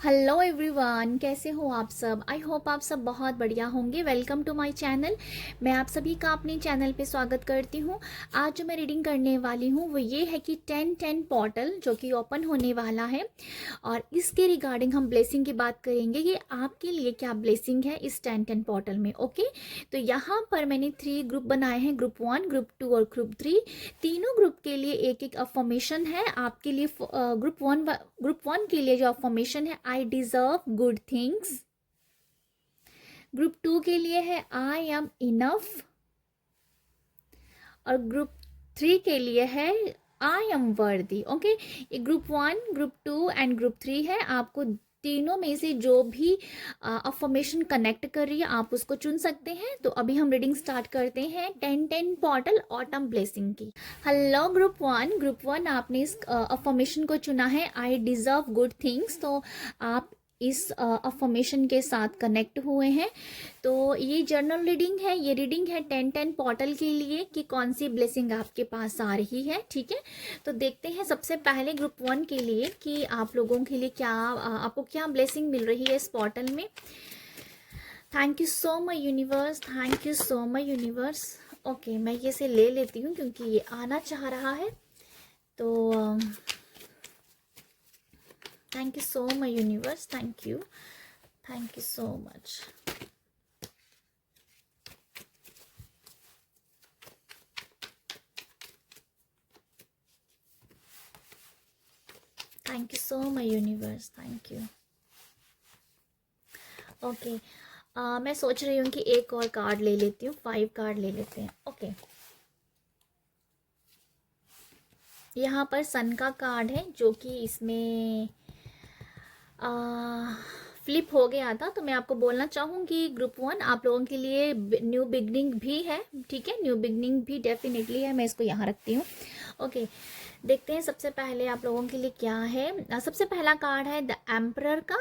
Hello everyone, कैसे हो आप सब। आई होप आप सब बहुत बढ़िया होंगे। Welcome to my channel. मैं आप सभी का अपने चैनल पे स्वागत करती हूँ। आज जो मैं रीडिंग करने वाली हूँ वो ये है कि 10-10 पोर्टल जो कि ओपन होने वाला है और इसके रिगार्डिंग हम ब्लेसिंग की बात करेंगे कि आपके लिए क्या ब्लेसिंग है इस 10-10 पोर्टल में। ओके, तो यहाँ पर मैंने 3 ग्रुप बनाए हैं, ग्रुप 1, ग्रुप 2 और ग्रुप 3। तीनों ग्रुप के लिए एक एक अफर्मेशन है। आपके लिए ग्रुप 1 के लिए जो अफर्मेशन है, I deserve good things. Group 2 के लिए है, आई एम इनफ। और ग्रुप 3 के लिए है, आई एम वर्दी। ओके, ये ग्रुप 1, ग्रुप 2 एंड ग्रुप 3 है। आपको तीनों में से जो भी अफर्मेशन कनेक्ट कर रही है आप उसको चुन सकते हैं। तो अभी हम रीडिंग स्टार्ट करते हैं 10-10 पोर्टल ऑटम ब्लेसिंग की। हेलो ग्रुप 1 आपने इस अफर्मेशन को चुना है, आई डिजर्व गुड थिंग्स। तो आप इस अफर्मेशन के साथ कनेक्ट हुए हैं। तो ये जर्नल रीडिंग है, ये रीडिंग है 10-10 पोर्टल के लिए कि कौन सी ब्लेसिंग आपके पास आ रही है। ठीक है, तो देखते हैं सबसे पहले ग्रुप 1 के लिए कि आप लोगों के लिए क्या आपको क्या ब्लेसिंग मिल रही है इस पोर्टल में। Thank you so much universe, thank you so much universe. Okay, मैं ये से ले लेती हूँ क्योंकि ये आना चाह रहा है। तो thank you so much universe, thank you so much. Thank you so much universe, thank you. Okay, मैं सोच रही हूँ कि एक और कार्ड ले लेती हूँ, 5 कार्ड ले लेते हैं। ओके, यहाँ पर सन का कार्ड है जो कि इसमें फ्लिप हो गया था। तो मैं आपको बोलना चाहूँगी ग्रुप 1 आप लोगों के लिए न्यू बिगनिंग भी है। ठीक है, न्यू बिगनिंग भी डेफिनेटली है। मैं इसको यहाँ रखती हूँ। ओके, देखते हैं सबसे पहले आप लोगों के लिए क्या है। सबसे पहला कार्ड है द एम्परर का,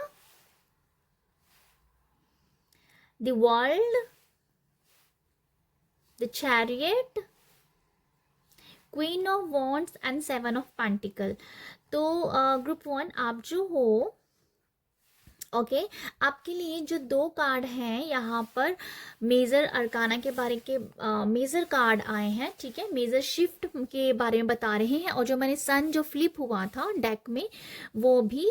the world, the chariot, queen of wands and 7 of pentacle. तो ग्रुप 1 आप जो हो, ओके, आपके लिए जो 2 कार्ड हैं यहाँ पर मेजर अरकाना के बारे के मेजर कार्ड आए हैं। ठीक है, मेजर शिफ्ट के बारे में बता रहे हैं। और जो मैंने सन जो फ्लिप हुआ था डेक में वो भी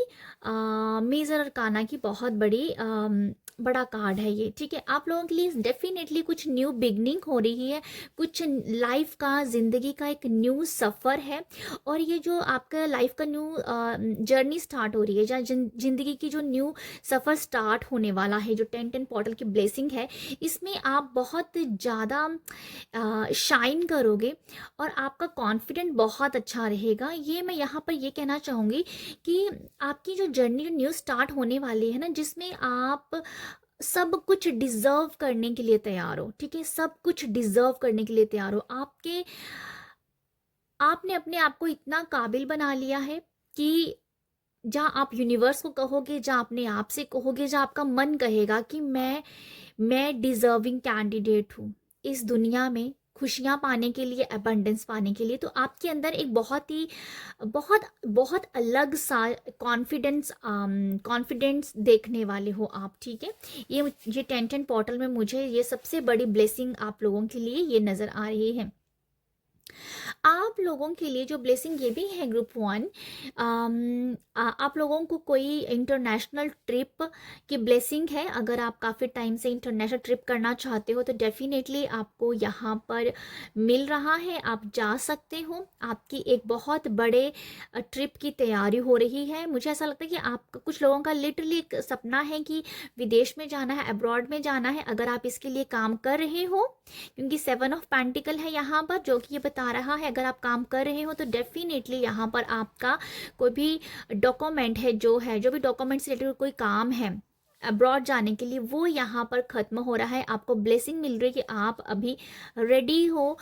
मेजर अरकाना की बहुत बड़ा कार्ड है ये। ठीक है, आप लोगों के लिए डेफिनेटली कुछ न्यू बिगनिंग हो रही है, कुछ लाइफ का, जिंदगी का एक न्यू सफ़र है। और ये जो आपका लाइफ का न्यू जर्नी स्टार्ट हो रही है, जहाँ जिंदगी की जो न्यू सफ़र स्टार्ट होने वाला है, जो 10-10 पोर्टल की ब्लेसिंग है, इसमें आप बहुत ज़्यादा शाइन करोगे और आपका कॉन्फिडेंट बहुत अच्छा रहेगा। ये मैं यहाँ पर ये कहना चाहूँगी कि आपकी जो जर्नी जो न्यू स्टार्ट होने वाली है ना, जिसमें आप सब कुछ डिजर्व करने के लिए तैयार हो। ठीक है, सब कुछ डिजर्व करने के लिए तैयार हो। आपने अपने आप को इतना काबिल बना लिया है कि जहाँ आप यूनिवर्स को कहोगे, जहाँ अपने आप से कहोगे, जहाँ आपका मन कहेगा कि मैं डिजर्विंग कैंडिडेट हूँ इस दुनिया में खुशियाँ पाने के लिए, अबंडेंस पाने के लिए। तो आपके अंदर एक बहुत बहुत अलग सा कॉन्फिडेंस देखने वाले हो आप। ठीक है, ये 10-10 पोर्टल में मुझे ये सबसे बड़ी ब्लेसिंग आप लोगों के लिए ये नज़र आ रही है। आप लोगों के लिए जो ब्लेसिंग ये भी है ग्रुप 1, आप लोगों को कोई इंटरनेशनल ट्रिप की ब्लेसिंग है। अगर आप काफ़ी टाइम से इंटरनेशनल ट्रिप करना चाहते हो तो डेफिनेटली आपको यहाँ पर मिल रहा है, आप जा सकते हो। आपकी एक बहुत बड़े ट्रिप की तैयारी हो रही है। मुझे ऐसा लगता है कि आप कुछ लोगों का लिटरली एक सपना है कि विदेश में जाना है, अब्रॉड में जाना है। अगर आप इसके लिए काम कर रहे हो, क्योंकि 7 ऑफ पेंटिकल है यहाँ पर जो कि ये बता रहा है, अगर आप काम कर रहे हो तो डेफिनेटली यहाँ पर आपका कोई भी डॉक्यूमेंट है, जो भी डॉक्यूमेंट से रिलेटेड कोई काम है अब्रॉड जाने के लिए, वो यहाँ पर ख़त्म हो रहा है। आपको ब्लेसिंग मिल रही है कि आप अभी रेडी हो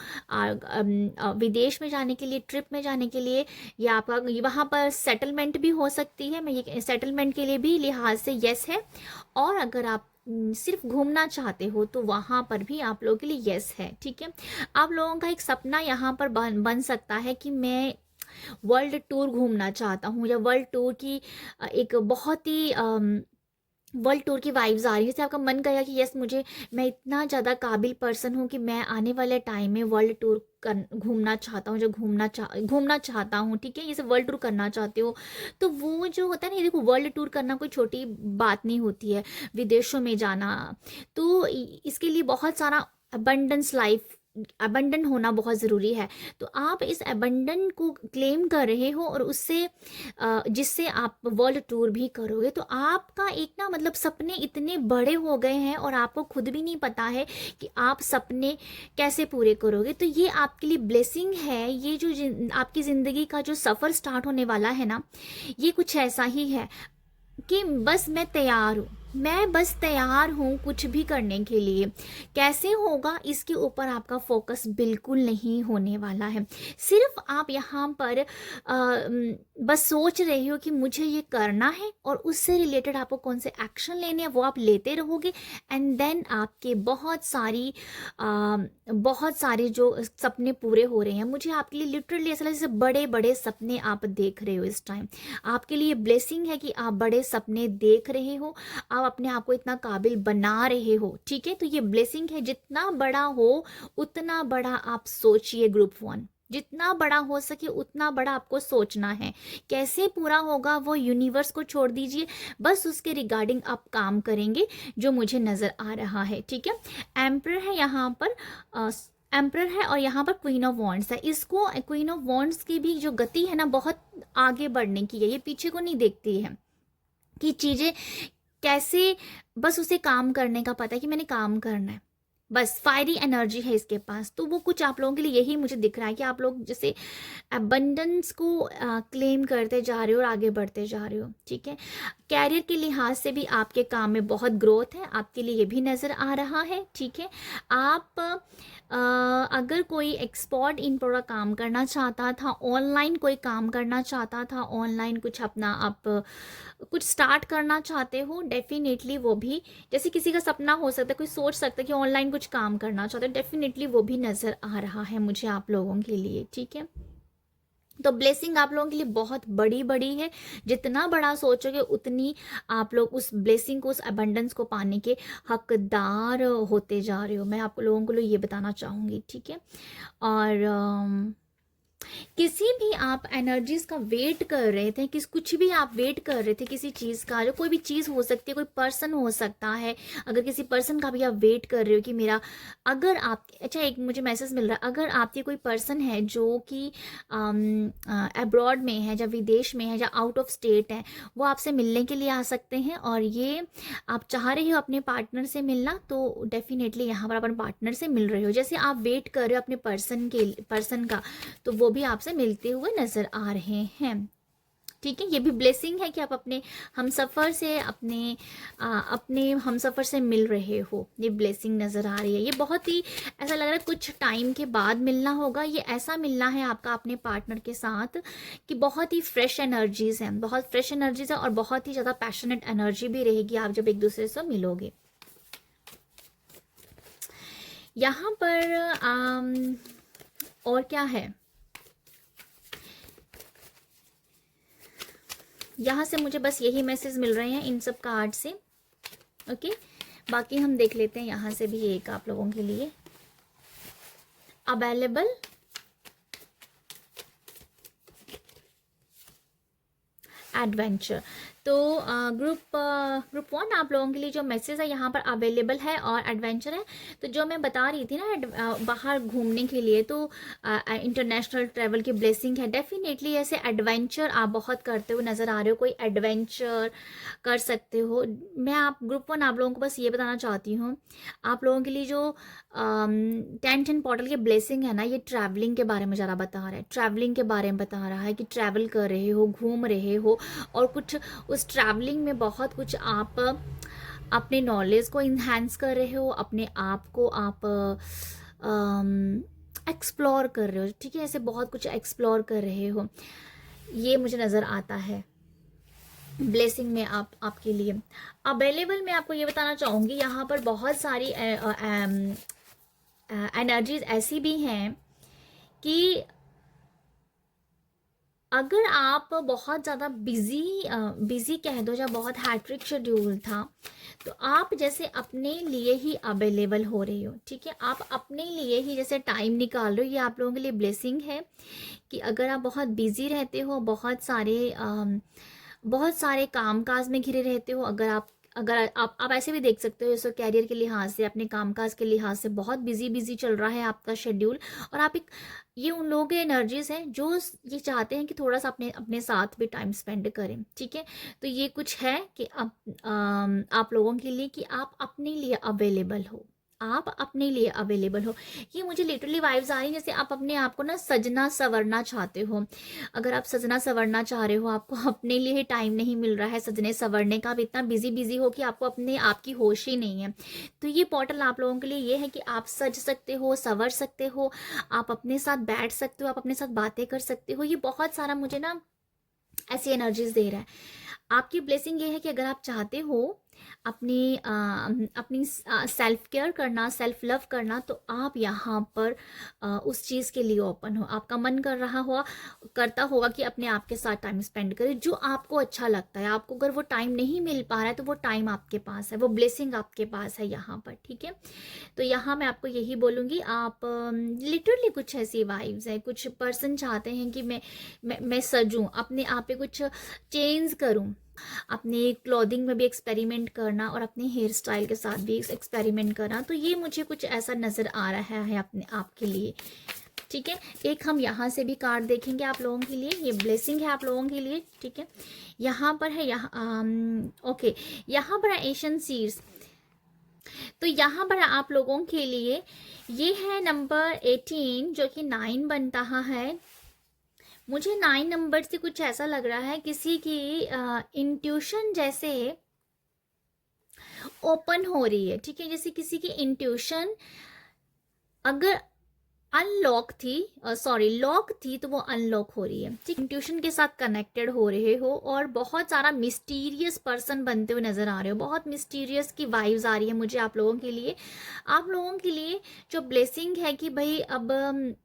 विदेश में जाने के लिए, ट्रिप में जाने के लिए, या आपका वहाँ पर सेटलमेंट भी हो सकती है। मैं ये सेटलमेंट के लिए भी लिहाज से यस है। और अगर आप सिर्फ घूमना चाहते हो तो वहाँ पर भी आप लोगों के लिए यस है। ठीक है, आप लोगों का एक सपना यहाँ पर बन सकता है कि मैं वर्ल्ड टूर घूमना चाहता हूँ, या वर्ल्ड टूर की एक बहुत ही वर्ल्ड टूर की वाइब्स आ रही है, जैसे आपका मन करेगा कि यस मुझे, मैं इतना ज़्यादा काबिल पर्सन हूँ कि मैं आने वाले टाइम में वर्ल्ड टूर कर घूमना चाहता हूँ, जो घूमना चाहता हूँ, ठीक है, जैसे वर्ल्ड टूर करना चाहते हो, तो वो जो होता है ना, ये देखो वर्ल्ड टूर करना कोई छोटी बात नहीं होती है, विदेशों में जाना, तो इसके लिए बहुत सारा अबंडेंस लाइफ, अबंडन होना बहुत ज़रूरी है। तो आप इस अबंडन को क्लेम कर रहे हो, और उससे जिससे आप वर्ल्ड टूर भी करोगे, तो आपका एक ना मतलब सपने इतने बड़े हो गए हैं और आपको खुद भी नहीं पता है कि आप सपने कैसे पूरे करोगे। तो ये आपके लिए ब्लेसिंग है, ये जो आपकी ज़िंदगी का जो सफ़र स्टार्ट होने वाला है ना, ये कुछ ऐसा ही है कि बस मैं तैयार हूँ, मैं बस तैयार हूँ कुछ भी करने के लिए। कैसे होगा इसके ऊपर आपका फोकस बिल्कुल नहीं होने वाला है। सिर्फ आप यहाँ पर बस सोच रहे हो कि मुझे ये करना है, और उससे रिलेटेड आपको कौन से एक्शन लेने हैं वो आप लेते रहोगे, एंड देन आपके बहुत सारे जो सपने पूरे हो रहे हैं। मुझे आपके लिए लिटरली ऐसा लगता है जैसे बड़े बड़े सपने आप देख रहे हो इस टाइम। आपके लिए ब्लेसिंग है कि आप बड़े सपने देख रहे हो, आप अपने आप को इतना काबिल बना रहे हो, ठीक है। तो ये ब्लेसिंग है, जितना बड़ा हो उतना बड़ा आप सोचिए ग्रुप 1, जितना बड़ा हो सके उतना बड़ा आपको सोचना है। कैसे पूरा होगा वो यूनिवर्स को छोड़ दीजिए, बस उसके रिगार्डिंग आप काम करेंगे जो मुझे नज़र आ रहा है, ठीक है। एम्पर है यहाँ पर, एम्पर है, और यहाँ पर क्वीन ऑफ वॉन्ड्स है। इसको क्वीन ऑफ वॉन्ड्स की भी जो गति है ना, बहुत आगे बढ़ने की है, ये पीछे को नहीं देखती है कि चीज़ें कैसे, बस उसे काम करने का पता है कि मैंने काम करना है, बस फायरी एनर्जी है इसके पास। तो वो कुछ आप लोगों के लिए यही मुझे दिख रहा है कि आप लोग जैसे अबंडेंस को क्लेम करते जा रहे हो और आगे बढ़ते जा रहे हो, ठीक है। कैरियर के लिहाज से भी आपके काम में बहुत ग्रोथ है, आपके लिए ये भी नज़र आ रहा है, ठीक है। आप अगर कोई एक्सपोर्ट इम्पोर्ट का काम करना चाहता था, ऑनलाइन कोई काम करना चाहता था, ऑनलाइन कुछ अपना आप कुछ स्टार्ट करना चाहते हो, डेफिनेटली वो भी, जैसे किसी का सपना हो सकता है, कोई सोच सकता है कि ऑनलाइन कुछ काम करना चाहते हो, डेफिनेटली वो भी नज़र आ रहा है मुझे आप लोगों के लिए, ठीक है। तो ब्लेसिंग आप लोगों के लिए बहुत बड़ी बड़ी है, जितना बड़ा सोचोगे उतनी आप लोग उस ब्लेसिंग को, उस अबंडेंस को पाने के हकदार होते जा रहे हो। मैं आप लोगों को ये बताना चाहूँगी, ठीक है। और किसी भी आप एनर्जीज का वेट कर रहे थे, कुछ भी आप वेट कर रहे थे किसी चीज़ का, जो कोई भी चीज़ हो सकती है, कोई पर्सन हो सकता है, अगर किसी पर्सन का भी आप वेट कर रहे हो कि मेरा, अगर आप, अच्छा एक मुझे मैसेज मिल रहा है, अगर आपके कोई पर्सन है जो कि अब्रॉड में है, या विदेश में है, या आउट ऑफ स्टेट है, वो आपसे मिलने के लिए आ सकते हैं, और ये आप चाह रहे हो अपने पार्टनर से मिलना, तो डेफिनेटली यहाँ पर अपने पार्टनर से मिल रहे हो। जैसे आप वेट कर रहे हो अपने पर्सन का, तो वो भी आपसे मिलते हुए नजर आ रहे हैं, ठीक है। ये भी ब्लेसिंग है कि आप अपने हमसफ़र से, अपने हमसफ़र से मिल रहे हो, ये ब्लेसिंग नज़र आ रही है। ये बहुत ही ऐसा लग रहा है कुछ टाइम के बाद मिलना होगा, ये ऐसा मिलना है आपका अपने पार्टनर के साथ कि बहुत ही फ्रेश एनर्जीज़ हैं, बहुत फ्रेश एनर्जीज़ है, और बहुत ही ज़्यादा पैशनेट एनर्जी भी रहेगी आप जब एक दूसरे से मिलोगे। यहाँ पर और क्या है, यहाँ से मुझे बस यही मैसेज मिल रहे हैं इन सब कार्ड से, ओके। बाकी हम देख लेते हैं यहाँ से भी एक आप लोगों के लिए अवेलेबल, एडवेंचर। तो ग्रुप 1 आप लोगों के लिए जो मैसेज है यहाँ पर अवेलेबल है और एडवेंचर है। तो जो मैं बता रही थी ना बाहर घूमने के लिए, तो इंटरनेशनल ट्रैवल की ब्लेसिंग है, डेफिनेटली ऐसे एडवेंचर आप बहुत करते हुए नज़र आ रहे हो, कोई एडवेंचर कर सकते हो। मैं आप ग्रुप 1 आप लोगों को बस ये बताना चाहती हूँ, आप लोगों के लिए जो 10 पोर्टल के ब्लेसिंग है ना, ये ट्रैवलिंग के बारे में ज़्यादा बता रहा है, ट्रैवलिंग के बारे में बता रहा है कि ट्रैवल कर रहे हो, घूम रहे हो, और कुछ उस ट्रैवलिंग में बहुत कुछ आप अपने नॉलेज को इन्हांस कर रहे हो, अपने आप को आप एक्सप्लोर कर रहे हो, ठीक है। ऐसे बहुत कुछ एक्सप्लोर कर रहे हो, ये मुझे नज़र आता है ब्लेसिंग में आपके लिए अवेलेबल। मैं आपको ये बताना चाहूँगी, यहाँ पर बहुत सारी एनर्जीज ऐसी भी हैं कि अगर आप बहुत ज़्यादा बिज़ी कह दो या बहुत हैट्रिक शेड्यूल था, तो आप जैसे अपने लिए ही अवेलेबल हो रही हो, ठीक है, आप अपने लिए ही जैसे टाइम निकाल रहे हो, ये आप लोगों के लिए ब्लेसिंग है कि अगर आप बहुत बिज़ी रहते हो, बहुत सारे काम-काज में घिरे रहते हो, अगर आप ऐसे भी देख सकते हो जैसे करियर के लिहाज से, अपने काम-काज के लिहाज से बहुत बिज़ी चल रहा है आपका शेड्यूल, और आप एक ये उन लोगों की एनर्जीज़ हैं जो ये चाहते हैं कि थोड़ा-सा अपने अपने साथ भी टाइम स्पेंड करें, ठीक है? तो ये कुछ है कि आप लोगों के लिए कि आप अपने लिए अवेलेबल हो, आप अपने लिए अवेलेबल हो। ये मुझे लिटरली वाइब्स आ रही हैं जैसे आप अपने आप को ना सजना-संवरना चाहते हो। अगर आप सजना संवरना चाह रहे हो, आपको अपने लिए ही टाइम नहीं मिल रहा है सजने संवरने का, आप इतना बिजी हो कि आपको अपने आप की होश ही नहीं है, तो ये पोर्टल आप लोगों के लिए ये है कि आप सज सकते हो, संवर सकते हो, आप अपने साथ बैठ सकते हो, आप अपने साथ बातें कर सकते हो। ये बहुत सारा मुझे ना ऐसी एनर्जीज दे रहा है। आपकी ब्लेसिंग ये है कि अगर आप चाहते हो अपनी सेल्फ केयर करना, सेल्फ लव करना, तो आप यहाँ पर उस चीज़ के लिए ओपन हो। आपका मन करता होगा कि अपने आप के साथ टाइम स्पेंड करें जो आपको अच्छा लगता है। आपको अगर वो टाइम नहीं मिल पा रहा है तो वो टाइम आपके पास है, वो ब्लेसिंग आपके पास है यहाँ पर, ठीक है। तो यहाँ मैं आपको यही बोलूँगी, आप लिटरली कुछ ऐसी वाइब्स है, कुछ पर्सन चाहते हैं कि मैं सजूं, अपने आप पे कुछ चेंज करूं, अपने क्लोथिंग में भी एक्सपेरिमेंट करना और अपने हेयर स्टाइल के साथ भी एक्सपेरिमेंट करना। तो ये मुझे कुछ ऐसा नज़र आ रहा है अपने आप के लिए, ठीक है। एक हम यहाँ से भी कार्ड देखेंगे आप लोगों के लिए, ये ब्लेसिंग है आप लोगों के लिए, ठीक है। यहाँ पर है ओके, यहाँ पर है एशियन सीड्स। तो यहाँ पर आप लोगों के लिए ये है नंबर 18 जो कि 9 बनता है। मुझे 9 नंबर से कुछ ऐसा लग रहा है किसी की इंट्यूशन जैसे ओपन हो रही है, ठीक है। जैसे किसी की इंट्यूशन अगर लॉक थी तो वो अनलॉक हो रही है, ठीक। इंट्यूशन के साथ कनेक्टेड हो रहे हो और बहुत सारा मिस्टीरियस पर्सन बनते हुए नजर आ रहे हो, बहुत मिस्टीरियस की वाइब्स आ रही है मुझे आप लोगों के लिए। आप लोगों के लिए जो ब्लेसिंग है कि भाई अब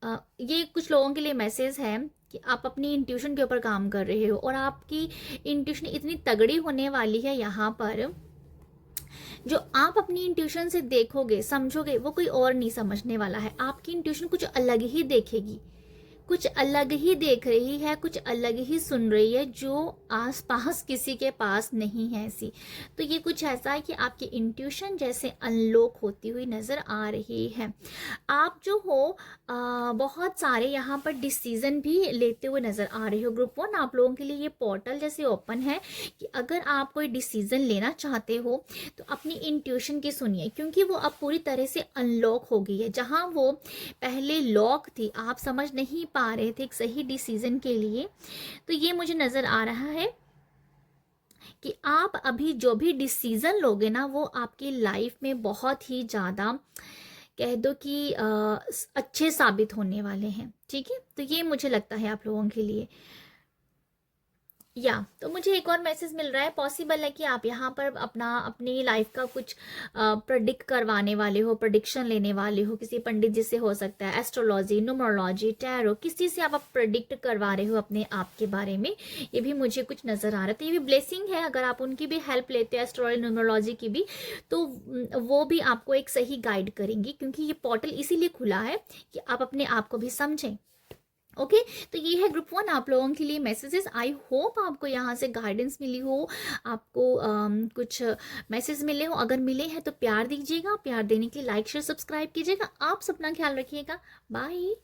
ये कुछ लोगों के लिए मैसेज है कि आप अपनी इंट्यूशन के ऊपर काम कर रहे हो और आपकी इंट्यूशन इतनी तगड़ी होने वाली है यहाँ पर, जो आप अपनी इंट्यूशन से देखोगे समझोगे वो कोई और नहीं समझने वाला है। आपकी इंट्यूशन कुछ अलग ही देखेगी, कुछ अलग ही देख रही है, कुछ अलग ही सुन रही है जो आसपास किसी के पास नहीं है ऐसी। तो ये कुछ ऐसा है कि आपकी इंट्यूशन जैसे अनलॉक होती हुई नज़र आ रही है। आप जो हो बहुत सारे यहाँ पर डिसीजन भी लेते हुए नज़र आ रहे हो। ग्रुप 1 आप लोगों के लिए ये पोर्टल जैसे ओपन है कि अगर आप कोई डिसीजन लेना चाहते हो तो अपनी इंट्यूशन की सुनिए, क्योंकि वो अब पूरी तरह से अनलॉक हो गई है। जहाँ वो पहले लॉक थी, आप समझ नहीं पा रहे थे एक सही डिसीजन के लिए, तो ये मुझे नज़र आ रहा है कि आप अभी जो भी डिसीजन लोगे ना वो आपकी लाइफ में बहुत ही ज़्यादा कह दो कि अच्छे साबित होने वाले हैं, ठीक है। तो ये मुझे लगता है आप लोगों के लिए। तो मुझे एक और मैसेज मिल रहा है, पॉसिबल है कि आप यहाँ पर अपनी लाइफ का कुछ प्रेडिक्ट करवाने वाले हो, प्रेडिक्शन लेने वाले हो, किसी पंडित जी से हो सकता है, एस्ट्रोलॉजी, न्यूमरोलॉजी, टैरो, किसी से आप प्रेडिक्ट करवा रहे हो अपने आप के बारे में। ये भी मुझे कुछ नज़र आ रहा था, ये भी ब्लेसिंग है। अगर आप उनकी भी हेल्प लेते हो, एस्ट्रोलॉजी, न्यूमरोलॉजी की भी, तो वो भी आपको एक सही गाइड करेंगी, क्योंकि ये पोर्टल इसीलिए खुला है कि आप अपने आप को भी समझें। ओके तो ये है ग्रुप 1 आप लोगों के लिए मैसेजेस। आई होप आपको यहाँ से गाइडेंस मिली हो, आपको कुछ मैसेज मिले हो। अगर मिले हैं तो प्यार दीजिएगा, प्यार देने के लिए लाइक शेयर सब्सक्राइब कीजिएगा। आप अपना ख्याल रखिएगा, बाय।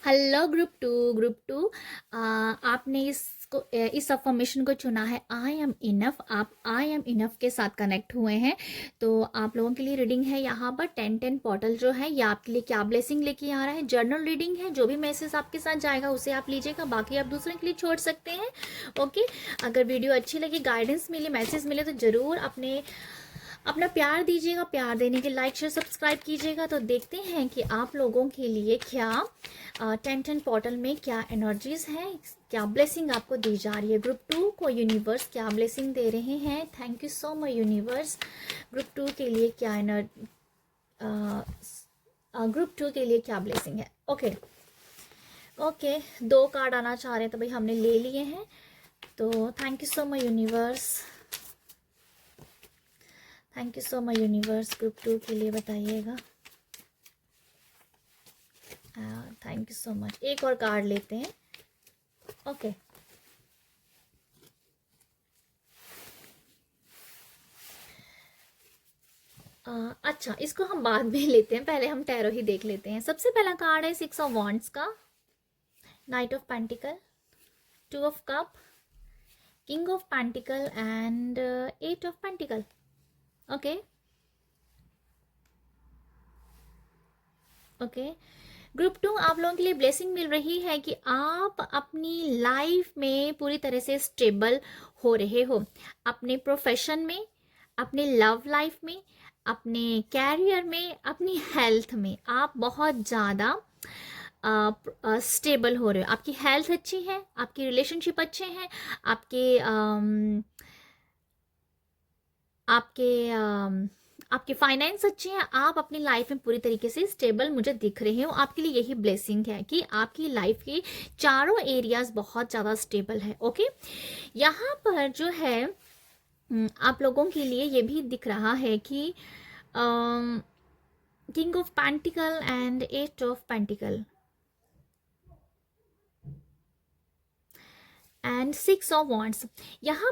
हेलो ग्रुप टू आपने इस अफर्मेशन को चुना है, आई एम इनफ। आप आई एम इनफ के साथ कनेक्ट हुए हैं, तो आप लोगों के लिए रीडिंग है यहाँ पर 10-10 पोर्टल जो है ये आपके लिए क्या ब्लेसिंग लेके आ रहा है। जर्नल रीडिंग है, जो भी मैसेज आपके साथ जाएगा उसे आप लीजिएगा, बाकी आप दूसरे के लिए छोड़ सकते हैं। ओके अगर वीडियो अच्छी लगी, गाइडेंस मिली, मैसेज मिले तो ज़रूर अपना प्यार दीजिएगा, प्यार देने के लाइक शेयर सब्सक्राइब कीजिएगा। तो देखते हैं कि आप लोगों के लिए क्या 10-10 पोर्टल में क्या एनर्जीज हैं, क्या ब्लेसिंग आपको दी जा रही है। ग्रुप 2 को यूनिवर्स क्या ब्लेसिंग दे रहे हैं। Thank you so much universe. Group 2 के लिए क्या ब्लेसिंग है। ओके ओके, 2 कार्ड आना चाह रहे हैं तो भाई हमने ले लिए हैं। तो thank you so much universe, thank you so much universe. Group 2 के लिए बताइएगा। Thank you so much. एक और कार्ड लेते हैं। ओके, अच्छा, इसको हम बाद में लेते हैं, पहले हम टैरो ही देख लेते हैं। सबसे पहला कार्ड है 6 ऑफ वॉन्ड्स का, night of pentacle, 2 of cup, king of pentacle and 8 of pentacle. Okay okay, group 2 आप लोगों के लिए ब्लेसिंग मिल रही है कि आप अपनी लाइफ में पूरी तरह से स्टेबल हो रहे हो, अपने प्रोफेशन में, अपने लव लाइफ में, अपने कैरियर में, अपनी हेल्थ में आप बहुत ज़्यादा स्टेबल हो रहे हो। आपकी हेल्थ अच्छी है, आपकी रिलेशनशिप अच्छे हैं, आपके आपके आपके फाइनेंस अच्छे हैं, आप अपनी लाइफ में पूरी तरीके से स्टेबल मुझे दिख रहे हो। आपके लिए यही ब्लेसिंग है कि आपकी लाइफ के चारों एरियाज बहुत ज़्यादा स्टेबल है। ओके, यहाँ पर जो है आप लोगों के लिए ये भी दिख रहा है कि king of pentacle and 8 of pentacle and 6 of wands. यहाँ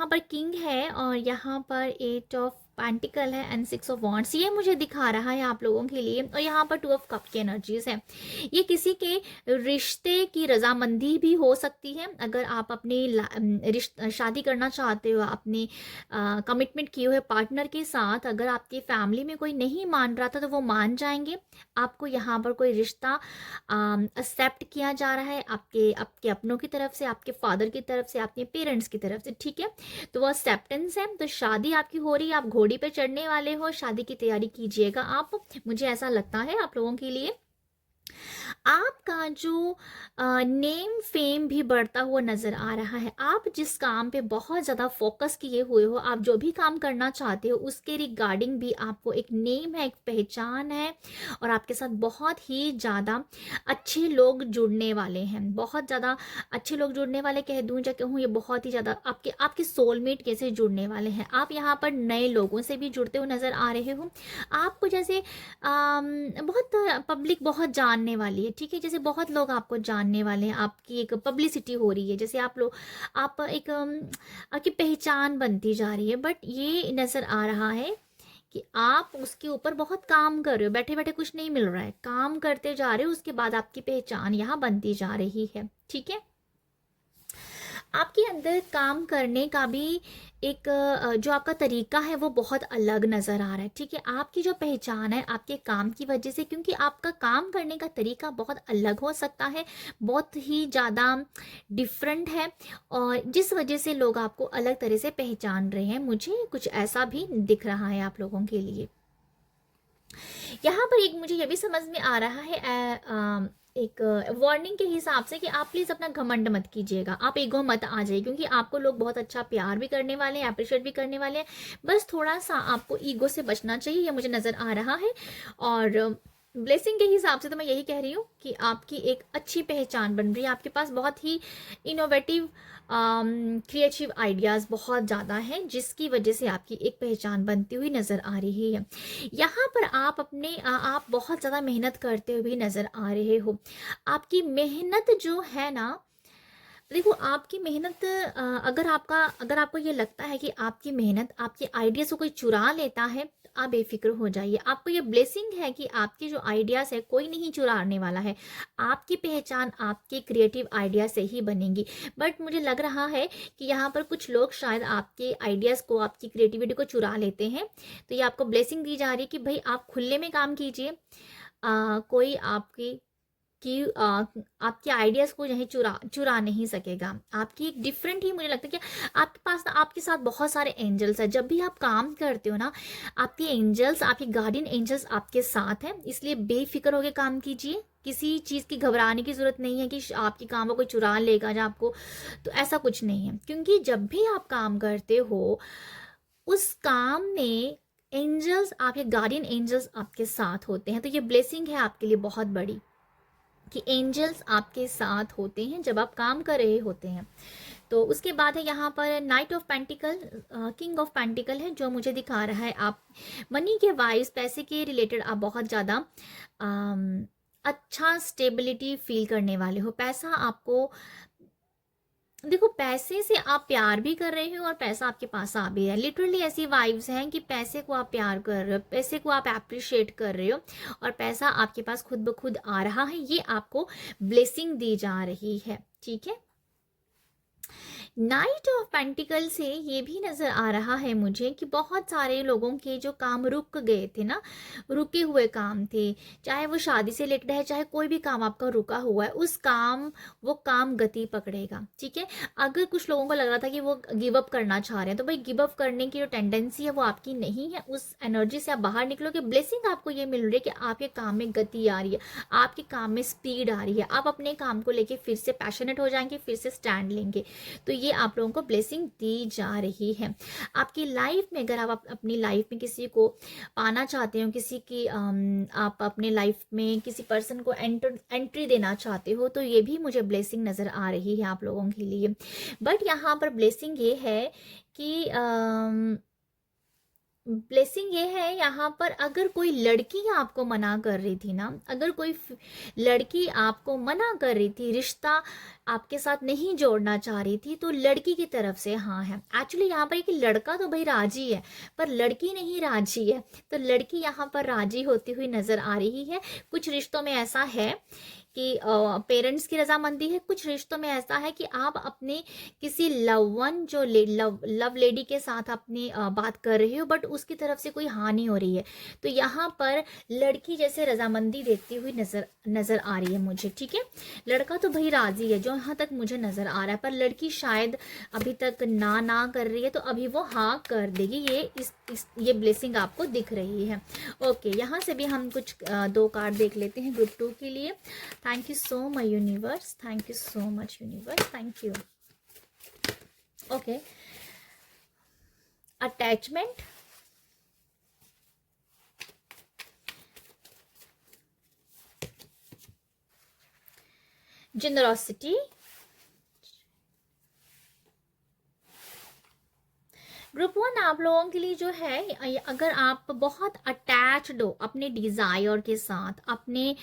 पर किंग है और यहाँ पर 8 ऑफ पेंटिकल है एंड 6 ऑफ वॉन्ड्स। ये मुझे दिखा रहा है आप लोगों के लिए। और यहाँ पर 2 ऑफ कप की एनर्जीज है। ये किसी के रिश्ते की रजामंदी भी हो सकती है। अगर आप अपनी शादी करना चाहते हो, अपने कमिटमेंट किए हुए पार्टनर के साथ, अगर आपकी फैमिली में कोई नहीं मान रहा था तो वो मान जाएंगे। आपको यहाँ पर कोई रिश्ता एक्सेप्ट किया जा रहा है, आपके आपके अपनों की तरफ से, आपके फादर की तरफ से, आपके पेरेंट्स की तरफ से। ठीक है, तो वो एक्सेप्टेंस है। तो शादी आपकी हो रही है, आप घोड़ी पे चढ़ने वाले हो, शादी की तैयारी कीजिएगा आप। मुझे ऐसा लगता है आप लोगों के लिए आपका जो नेम फेम भी बढ़ता हुआ नज़र आ रहा है। आप जिस काम पे बहुत ज़्यादा फोकस किए हुए हो, आप जो भी काम करना चाहते हो उसके रिगार्डिंग भी आपको एक नेम है, एक पहचान है। और आपके साथ बहुत ही ज़्यादा अच्छे लोग जुड़ने वाले हैं, बहुत ज़्यादा अच्छे लोग जुड़ने वाले कह दूँ या कहूँ, ये बहुत ही ज़्यादा आपके आपके सोलमेट कैसे जुड़ने वाले हैं। आप यहाँ पर नए लोगों से भी जुड़ते हुए नज़र आ रहे हो। आपको जैसे बहुत पब्लिक बहुत जानने वाली है। ठीक है, जैसे बहुत लोग आपको जानने वाले हैं, आपकी एक पब्लिसिटी हो रही है, जैसे आप एक आपकी पहचान बनती जा रही है। बट ये नज़र आ रहा है कि आप उसके ऊपर बहुत काम कर रहे हो, बैठे बैठे कुछ नहीं मिल रहा है, काम करते जा रहे हो, उसके बाद आपकी पहचान यहाँ बनती जा रही है। ठीक है, आपके अंदर काम करने का भी एक जो आपका तरीका है वो बहुत अलग नज़र आ रहा है। ठीक है, आपकी जो पहचान है आपके काम की वजह से, क्योंकि आपका काम करने का तरीका बहुत अलग हो सकता है, बहुत ही ज़्यादा डिफरेंट है, और जिस वजह से लोग आपको अलग तरह से पहचान रहे हैं। मुझे कुछ ऐसा भी दिख रहा है आप लोगों के लिए। यहाँ पर एक मुझे ये भी समझ में आ रहा है एक वार्निंग के हिसाब से कि आप प्लीज़ अपना घमंड मत कीजिएगा, आप ईगो मत आ जाइए, क्योंकि आपको लोग बहुत अच्छा प्यार भी करने वाले हैं, अप्रिशिएट भी करने वाले हैं। बस थोड़ा सा आपको ईगो से बचना चाहिए, ये मुझे नज़र आ रहा है। और ब्लेसिंग के हिसाब से तो मैं यही कह रही हूँ कि आपकी एक अच्छी पहचान बन रही है। आपके पास बहुत ही इनोवेटिव क्रिएटिव आइडियाज़ बहुत ज़्यादा हैं, जिसकी वजह से आपकी एक पहचान बनती हुई नज़र आ रही है। यहाँ पर आप बहुत ज़्यादा मेहनत करते हुए भी नज़र आ रहे हो। आपकी मेहनत जो है ना, देखो आपकी मेहनत अगर आपको ये लगता है कि आपकी मेहनत आपके आइडियाज़ को कोई चुरा लेता है, तो आप बेफिक्र हो जाइए। आपको ये ब्लेसिंग है कि आपके जो आइडियाज़ है कोई नहीं चुराने वाला है। आपकी पहचान आपके क्रिएटिव आइडिया से ही बनेगी। बट मुझे लग रहा है कि यहाँ पर कुछ लोग शायद आपके आइडियाज़ को, आपकी क्रिएटिविटी को चुरा लेते हैं। तो ये आपको ब्लेसिंग दी जा रही है कि भाई आप खुले में काम कीजिए, कोई आपके आइडियाज़ को यही चुरा चुरा नहीं सकेगा। आपकी एक डिफरेंट ही मुझे लगता है कि आपके पास ना, आपके साथ बहुत सारे एंजल्स हैं। जब भी आप काम करते हो ना, आपके एंजल्स, आपके गार्डियन एंजल्स आपके साथ हैं, इसलिए बेफिक्र होकर काम कीजिए। किसी चीज़ की घबराने की ज़रूरत नहीं है कि आपके काम को कोई चुरा लेगा या आपको, तो ऐसा कुछ नहीं है। क्योंकि जब भी आप काम करते हो उस काम में एंजल्स, आपके गार्डियन एंजल्स आपके साथ होते हैं। तो ये ब्लेसिंग है आपके लिए बहुत बड़ी। कि एंजल्स आपके साथ होते हैं जब आप काम कर रहे होते हैं। तो उसके बाद है यहाँ पर night of pentacle, king of pentacle है जो मुझे दिखा रहा है आप मनी के वाइज, पैसे के रिलेटेड आप बहुत ज़्यादा अच्छा स्टेबिलिटी फील करने वाले हो। पैसा आपको, देखो पैसे से आप प्यार भी कर रहे हो और पैसा आपके पास आ भी है। लिटरली ऐसी वाइब्स हैं कि पैसे को आप प्यार कर रहे हो, पैसे को आप अप्रिशिएट कर रहे हो और पैसा आपके पास खुद ब खुद आ रहा है। ये आपको ब्लेसिंग दी जा रही है, ठीक है। नाइट ऑफ पेंटिकल से ये भी नज़र आ रहा है मुझे कि बहुत सारे लोगों के जो काम रुक गए थे ना, रुके हुए काम थे, चाहे वो शादी से रिलेटेड है, चाहे कोई भी काम आपका रुका हुआ है, वो काम गति पकड़ेगा, ठीक है। अगर कुछ लोगों को लग रहा था कि वो गिव अप करना चाह रहे हैं, तो भाई गिव अप करने की जो टेंडेंसी है वो आपकी नहीं है। उस एनर्जी से आप बाहर निकलोगे। ब्लेसिंग आपको ये मिल रही है कि आपके काम में गति आ रही है, आपके काम में स्पीड आ रही है, आप अपने काम को लेके फिर से पैशनेट हो जाएंगे, फिर से स्टैंड लेंगे। तो ये आप लोगों को ब्लेसिंग दी जा रही है आपकी लाइफ में। अगर आप अपनी लाइफ में किसी को पाना चाहते हो, किसी की आप अपने लाइफ में किसी पर्सन को एंट्री देना चाहते हो, तो ये भी मुझे ब्लेसिंग नज़र आ रही है आप लोगों के लिए। बट यहाँ पर ब्लेसिंग ये है कि ब्लेसिंग ये है यहाँ पर, अगर कोई लड़की आपको मना कर रही थी ना, अगर कोई लड़की आपको मना कर रही थी, रिश्ता आपके साथ नहीं जोड़ना चाह रही थी, तो लड़की की तरफ से हाँ है। एक्चुअली यहाँ पर एक लड़का तो भाई राजी है पर लड़की नहीं राजी है, तो लड़की यहाँ पर राजी होती हुई नजर आ रही है। कुछ रिश्तों में ऐसा है कि पेरेंट्स की रजामंदी है, कुछ रिश्तों में ऐसा है कि आप अपने किसी लव वन जो लव लेडी के साथ अपनी बात कर रहे हो, बट उसकी तरफ से कोई हाँ नहीं हो रही है। तो यहाँ पर लड़की जैसे रजामंदी देती हुई नजर आ रही है मुझे, ठीक है। लड़का तो भाई राजी है जो यहाँ तक मुझे नजर आ रहा है, पर लड़की शायद अभी तक ना कर रही है, तो अभी वो हाँ कर देगी। ये ब्लेसिंग आपको दिख रही है। ओके, यहाँ से भी हम कुछ 2 कार्ड देख लेते हैं ग्रुप 2 के लिए। Thank you so much universe, thank you so much universe, thank you. Okay, attachment, generosity, group 1 आप लोगों के लिए जो है, अगर आप बहुत अटैच्ड हो अपने डिज़ायर के साथ, अपने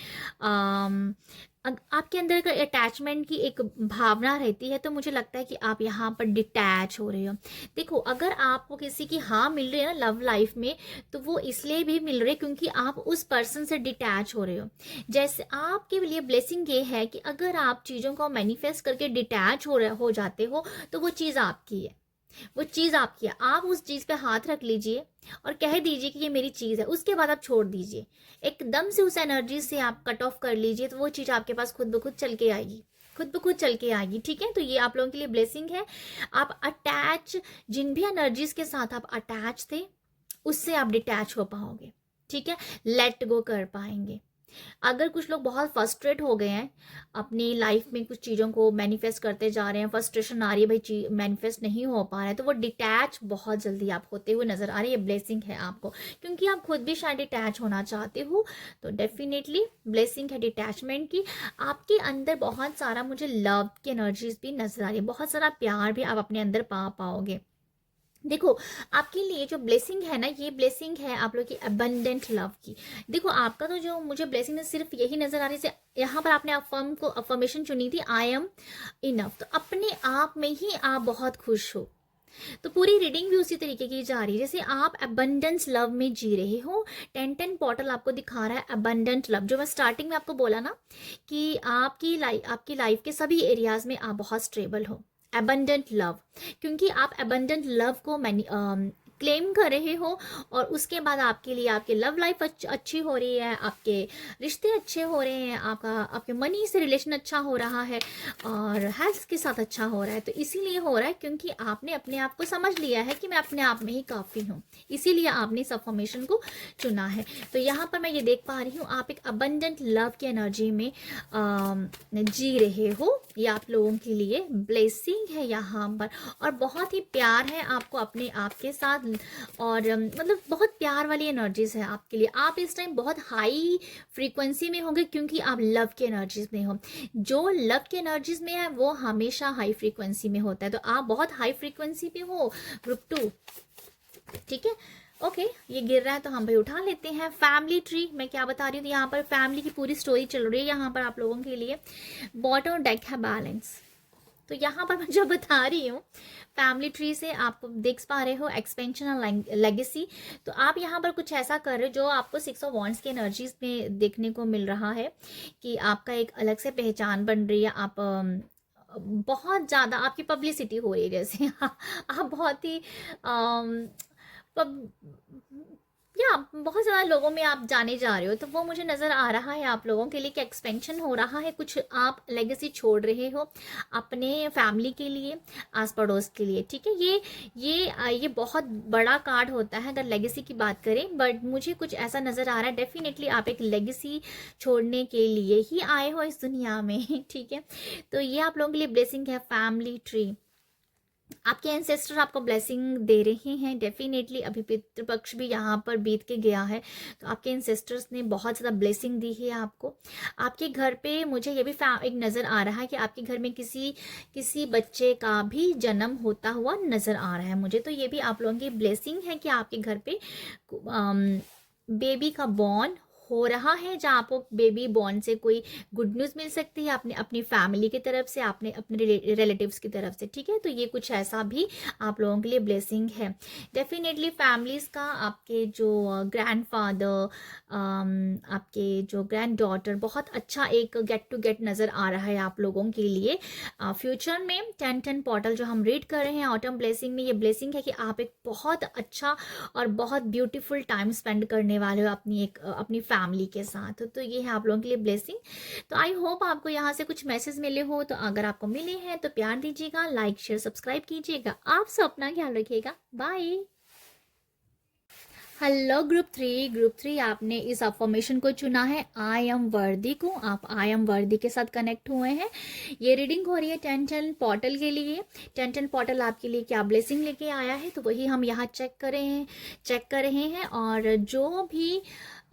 आपके अंदर अगर अटैचमेंट की एक भावना रहती है, तो मुझे लगता है कि आप यहाँ पर डिटैच हो रहे हो। देखो, अगर आपको किसी की हाँ मिल रही है ना लव लाइफ में, तो वो इसलिए भी मिल रही है क्योंकि आप उस पर्सन से डिटैच हो रहे हो। जैसे आपके लिए ब्लेसिंग ये है कि अगर आप चीज़ों को मैनिफेस्ट करके डिटैच हो जाते हो, तो वो चीज़ आपकी है, वो चीज़ आपकी है। आप उस चीज़ पे हाथ रख लीजिए और कह दीजिए कि ये मेरी चीज़ है, उसके बाद आप छोड़ दीजिए, एकदम से उस एनर्जी से आप कट ऑफ कर लीजिए, तो वो चीज़ आपके पास खुद ब खुद चल के आएगी, खुद ब खुद चल के आएगी, ठीक है। तो ये आप लोगों के लिए ब्लेसिंग है। आप अटैच, जिन भी एनर्जीज के साथ आप अटैच थे, उससे आप डिटैच हो पाओगे, ठीक है, लेट गो कर पाएंगे। अगर कुछ लोग बहुत फ्रस्ट्रेट हो गए हैं अपनी लाइफ में, कुछ चीज़ों को मैनिफेस्ट करते जा रहे हैं, फ्रस्ट्रेशन आ रही है, भाई मैनिफेस्ट नहीं हो पा रहा है, तो वो डिटैच बहुत जल्दी आप होते हुए नजर आ रही है। ब्लेसिंग है आपको, क्योंकि आप खुद भी शायद डिटैच होना चाहते हो, तो डेफिनेटली ब्लेसिंग है डिटैचमेंट की। आपके अंदर बहुत सारा मुझे लव की एनर्जीज भी नजर आ रही है, बहुत सारा प्यार भी आप अपने अंदर पा पाओगे। देखो, आपके लिए जो ब्लेसिंग है ना, ये ब्लेसिंग है आप लोग की अबंडेंट लव की। देखो, आपका तो जो मुझे ब्लेसिंग है सिर्फ यही नजर आ रही है। यहाँ पर आपने अफर्मेशन चुनी थी, आई एम इनफ, तो अपने आप में ही आप बहुत खुश हो। तो पूरी रीडिंग भी उसी तरीके की जा रही है जैसे आप अबंडेंस लव में जी रहे हो। 10 पोर्टल आपको दिखा रहा है अबंडेंट लव, जो मैं स्टार्टिंग में आपको बोला ना कि आपकी लाइफ के सभी एरियाज में आप बहुत स्टेबल हो। अबंडेंट लव, क्योंकि आप अबंडेंट लव को क्लेम कर रहे हो, और उसके बाद आपके लिए आपकी लव लाइफ अच्छी हो रही है, आपके रिश्ते अच्छे हो रहे हैं, आपके मनी से रिलेशन अच्छा हो रहा है, और हेल्थ के साथ अच्छा हो रहा है। तो इसीलिए हो रहा है क्योंकि आपने अपने आप को समझ लिया है कि मैं अपने आप में ही काफ़ी हूँ, इसीलिए आपने इस अफर्मेशन को चुना है। तो यहाँ पर मैं ये देख पा रही हूँ आप एक अबंडेंट लव की एनर्जी में जी रहे हो। ये आप लोगों के लिए ब्लेसिंग है यहाँ पर, और बहुत ही प्यार है आपको अपने आप के साथ, और मतलब बहुत प्यार वाली एनर्जीज है आपके लिए। आप इस टाइम बहुत हाई फ्रीक्वेंसी में होंगे क्योंकि आप लव के एनर्जीज में हो। जो लव के एनर्जीज में है वो हमेशा हाई फ्रीक्वेंसी में होता है, तो आप बहुत हाई फ्रीक्वेंसी पे हो ग्रुप 2, ठीक है। ओके, ये गिर रहा है तो हम भाई उठा लेते हैं। फैमिली ट्री मैं क्या बता रही हूँ, यहाँ पर फैमिली की पूरी स्टोरी चल रही है यहाँ पर आप लोगों के लिए। बॉटम डेक है बैलेंस, तो यहाँ पर मैं जो बता रही हूँ फैमिली ट्री से आप देख पा रहे हो एक्सपेंशन और लेगेसी। तो आप यहाँ पर कुछ ऐसा कर रहे हो जो आपको 6 ऑफ वॉन्ड्स की एनर्जीज में देखने को मिल रहा है कि आपका एक अलग से पहचान बन रही है। आप बहुत ज़्यादा आपकी पब्लिसिटी हो रही है, जैसे आप बहुत ही या बहुत ज़्यादा लोगों में आप जाने जा रहे हो, तो वो मुझे नज़र आ रहा है आप लोगों के लिए कि एक्सपेंशन हो रहा है। कुछ आप लेगेसी छोड़ रहे हो अपने फैमिली के लिए, आस पड़ोस के लिए, ठीक है। ये बहुत बड़ा कार्ड होता है अगर लेगेसी की बात करें, बट मुझे कुछ ऐसा नज़र आ रहा है डेफिनेटली आप एक लेगेसी छोड़ने के लिए ही आए हो इस दुनिया में, ठीक है। तो ये आप लोगों के लिए ब्लेसिंग है फैमिली ट्री। आपके एंसेस्टर आपको ब्लेसिंग दे रहे हैं डेफिनेटली। अभी पितृपक्ष भी यहाँ पर बीत के गया है, तो आपके एंसेस्टर्स ने बहुत ज़्यादा ब्लेसिंग दी है आपको। आपके घर पे मुझे ये भी एक नज़र आ रहा है कि आपके घर में किसी बच्चे का भी जन्म होता हुआ नज़र आ रहा है मुझे। तो ये भी आप लोगों की ब्लेसिंग है कि आपके घर पे बेबी का बॉर्न हो रहा है, जहाँ आपको बेबी बॉर्न से कोई गुड न्यूज़ मिल सकती है अपनी फैमिली की तरफ से, अपने रिलेटिव्स की तरफ से, ठीक है। तो ये कुछ ऐसा भी आप लोगों के लिए ब्लेसिंग है डेफिनेटली। फैमिलीज़ का आपके जो ग्रैंडफादर, आपके जो ग्रैंड डॉटर, बहुत अच्छा एक गेट टू गेट नज़र आ रहा है आप लोगों के लिए फ्यूचर में। 10-10 पोर्टल जो हम रीड कर रहे हैं ऑटम ब्लेसिंग में, ये ब्लेसिंग है कि आप एक बहुत अच्छा और बहुत ब्यूटीफुल टाइम स्पेंड करने वाले हो अपनी फैमिली के साथ। तो ये है आप लोगों के लिए ब्लेसिंग। तो आई होप आपको यहाँ से कुछ मैसेज मिले हो, तो अगर आपको मिले हैं तो प्यार दीजिएगा, लाइक शेयर सब्सक्राइब कीजिएगा। आप सब अपना ख्याल रखिएगा, बाय। हेलो ग्रुप 3 आपने इस अफर्मेशन को चुना है आई एम वर्दी को। आप आई एम वर्दी के साथ कनेक्ट हुए हैं। ये रीडिंग हो रही है 10-10 पोर्टल के लिए। 10-10 पोर्टल आपके लिए क्या ब्लेसिंग लेके आया है, तो वही हम यहाँ चेक कर रहे हैं। और जो भी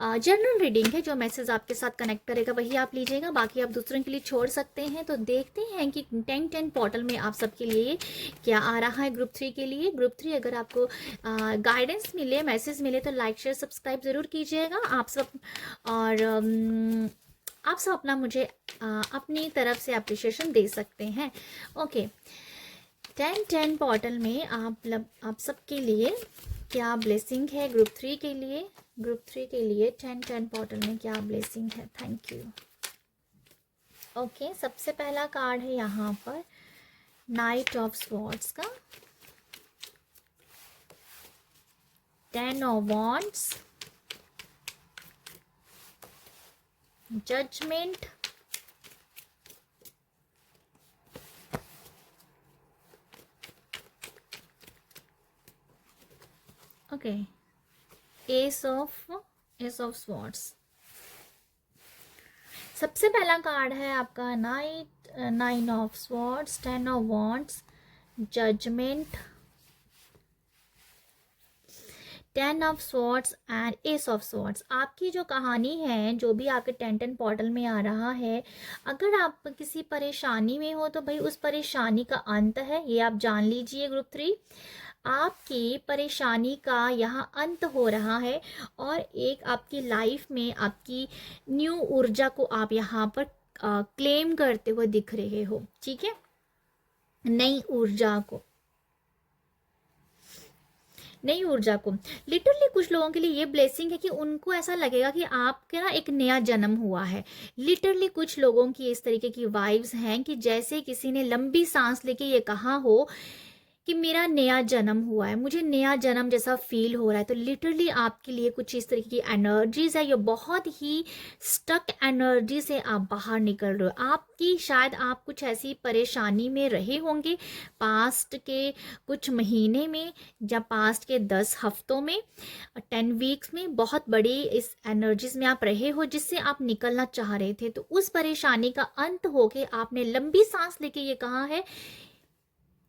जनरल रीडिंग है, जो मैसेज आपके साथ कनेक्ट करेगा वही आप लीजिएगा, बाकी आप दूसरों के लिए छोड़ सकते हैं। तो देखते हैं कि 10-10 पोर्टल में आप सबके लिए क्या आ रहा है ग्रुप 3 के लिए। ग्रुप 3 अगर आपको गाइडेंस मिले, मैसेज मिले, तो लाइक शेयर सब्सक्राइब ज़रूर कीजिएगा आप सब। और आप सब अपना मुझे अपनी तरफ से अप्रिशिएशन दे सकते हैं। ओके, 10-10 पोर्टल में आप सबके लिए क्या ब्लेसिंग है ग्रुप 3 के लिए। ग्रुप 3 के लिए 10-10 पोर्टल में क्या ब्लेसिंग है। Thank you. ओके, सबसे पहला कार्ड है यहाँ पर नाइट ऑफ स्वॉर्ड्स का, 10 of wands, judgement, okay, ace of swords. सबसे पहला कार्ड है आपका 9 of swords, 10 of wands, judgement, 10 of swords and ace of swords. आपकी जो कहानी है, जो भी आपके 10-10 पोर्टल में आ रहा है, अगर आप किसी परेशानी में हो तो भाई उस परेशानी का अंत है, ये आप जान लीजिए ग्रुप 3। आपकी परेशानी का यहाँ अंत हो रहा है और एक आपकी लाइफ में आपकी न्यू ऊर्जा को आप यहाँ पर क्लेम करते हुए दिख रहे हो, ठीक है। नई ऊर्जा को लिटरली कुछ लोगों के लिए ये ब्लेसिंग है कि उनको ऐसा लगेगा कि आपके ना एक नया जन्म हुआ है। लिटरली कुछ लोगों की इस तरीके की वाइब्स हैं कि जैसे किसी ने लंबी सांस लेके ये कहा हो कि मेरा नया जन्म हुआ है, मुझे नया जन्म जैसा फील हो रहा है। तो लिटरली आपके लिए कुछ इस तरीके की एनर्जीज है, ये बहुत ही स्टक एनर्जी से आप बाहर निकल रहे हो। आपकी शायद आप कुछ ऐसी परेशानी में रहे होंगे पास्ट के कुछ महीने में, या पास्ट के 10 हफ्तों में, 10 वीक्स में, बहुत बड़ी इस एनर्जीज में आप रहे हो जिससे आप निकलना चाह रहे थे। तो उस परेशानी का अंत होके आपने लंबी सांस लेके ये कहा है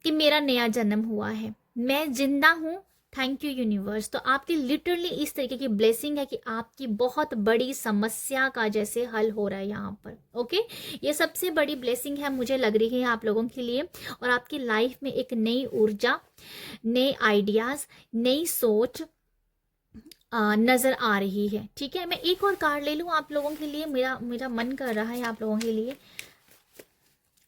कि मेरा नया जन्म हुआ है, मैं जिंदा हूँ, थैंक यू यूनिवर्स। तो आपकी लिटरली इस तरीके की ब्लेसिंग है कि आपकी बहुत बड़ी समस्या का जैसे हल हो रहा है यहाँ पर। ओके, ये सबसे बड़ी ब्लेसिंग है मुझे लग रही है आप लोगों के लिए, और आपकी लाइफ में एक नई ऊर्जा, नए आइडियाज, नई सोच नजर आ रही है। ठीक है, मैं एक और कार्ड ले लूँ आप लोगों के लिए, मेरा मेरा मन कर रहा है आप लोगों के लिए।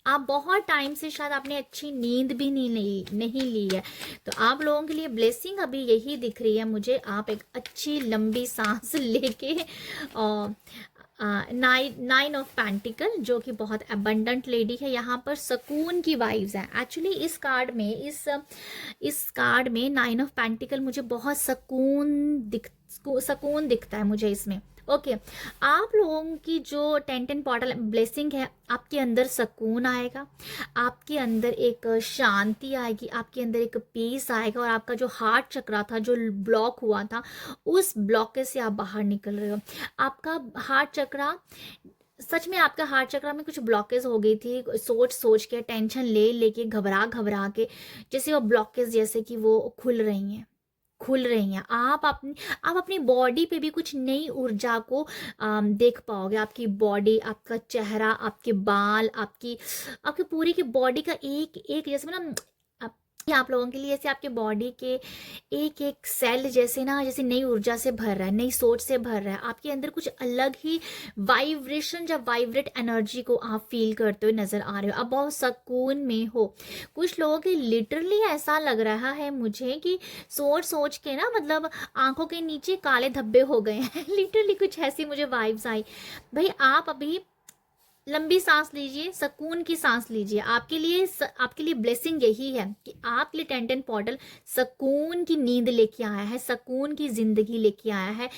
आप बहुत टाइम से शायद आपने अच्छी नींद भी नहीं ली है, तो आप लोगों के लिए ब्लेसिंग अभी यही दिख रही है मुझे। आप एक अच्छी लंबी सांस लेके और नाइन ऑफ पेंटिकल जो कि बहुत अबंडेंट लेडी है, यहाँ पर सुकून की वाइब्स हैं। एक्चुअली इस कार्ड में इस कार्ड में नाइन ऑफ पेंटिकल मुझे बहुत सुकून दिखता है मुझे इसमें। ओके, आप लोगों की जो टेंट पोर्टल ब्लेसिंग है, आपके अंदर सुकून आएगा, आपके अंदर एक शांति आएगी, आपके अंदर एक पीस आएगा, और आपका जो हार्ट चक्रा था जो ब्लॉक हुआ था, उस ब्लॉकेज से आप बाहर निकल रहे हो। आपका हार्ट चक्रा, सच में आपका हार्ट चक्रा में कुछ ब्लॉकेज हो गई थी, सोच सोच के, टेंशन ले लेके, घबरा घबरा के, जैसे वो ब्लॉकेज जैसे कि वो खुल रही हैं। आप अपनी बॉडी पे भी कुछ नई ऊर्जा को देख पाओगे। आपकी बॉडी, आपका चेहरा, आपके बाल, आपकी पूरी की बॉडी का एक एक जैसे ना आप लोगों के लिए, जैसे आपके बॉडी के एक एक सेल जैसे ना, जैसे नई ऊर्जा से भर रहा है, नई सोच से भर रहा है। आपके अंदर कुछ अलग ही वाइब्रेशन या वाइब्रेट एनर्जी को आप फील करते हुए नजर आ रहे हो। आप बहुत सुकून में हो। कुछ लोगों के लिटरली ऐसा लग रहा है मुझे कि सोच सोच के ना, मतलब आंखों के नीचे काले धब्बे हो गए हैं। लिटरली कुछ ऐसी मुझे वाइब्स आई। भाई आप अभी लंबी सांस लीजिए, सुकून की सांस लीजिए। आपके लिए ब्लेसिंग यही है कि आपके लिए टेंट एंड पोर्टल सुकून की नींद लेके आया है, सुकून की जिंदगी लेके आया है,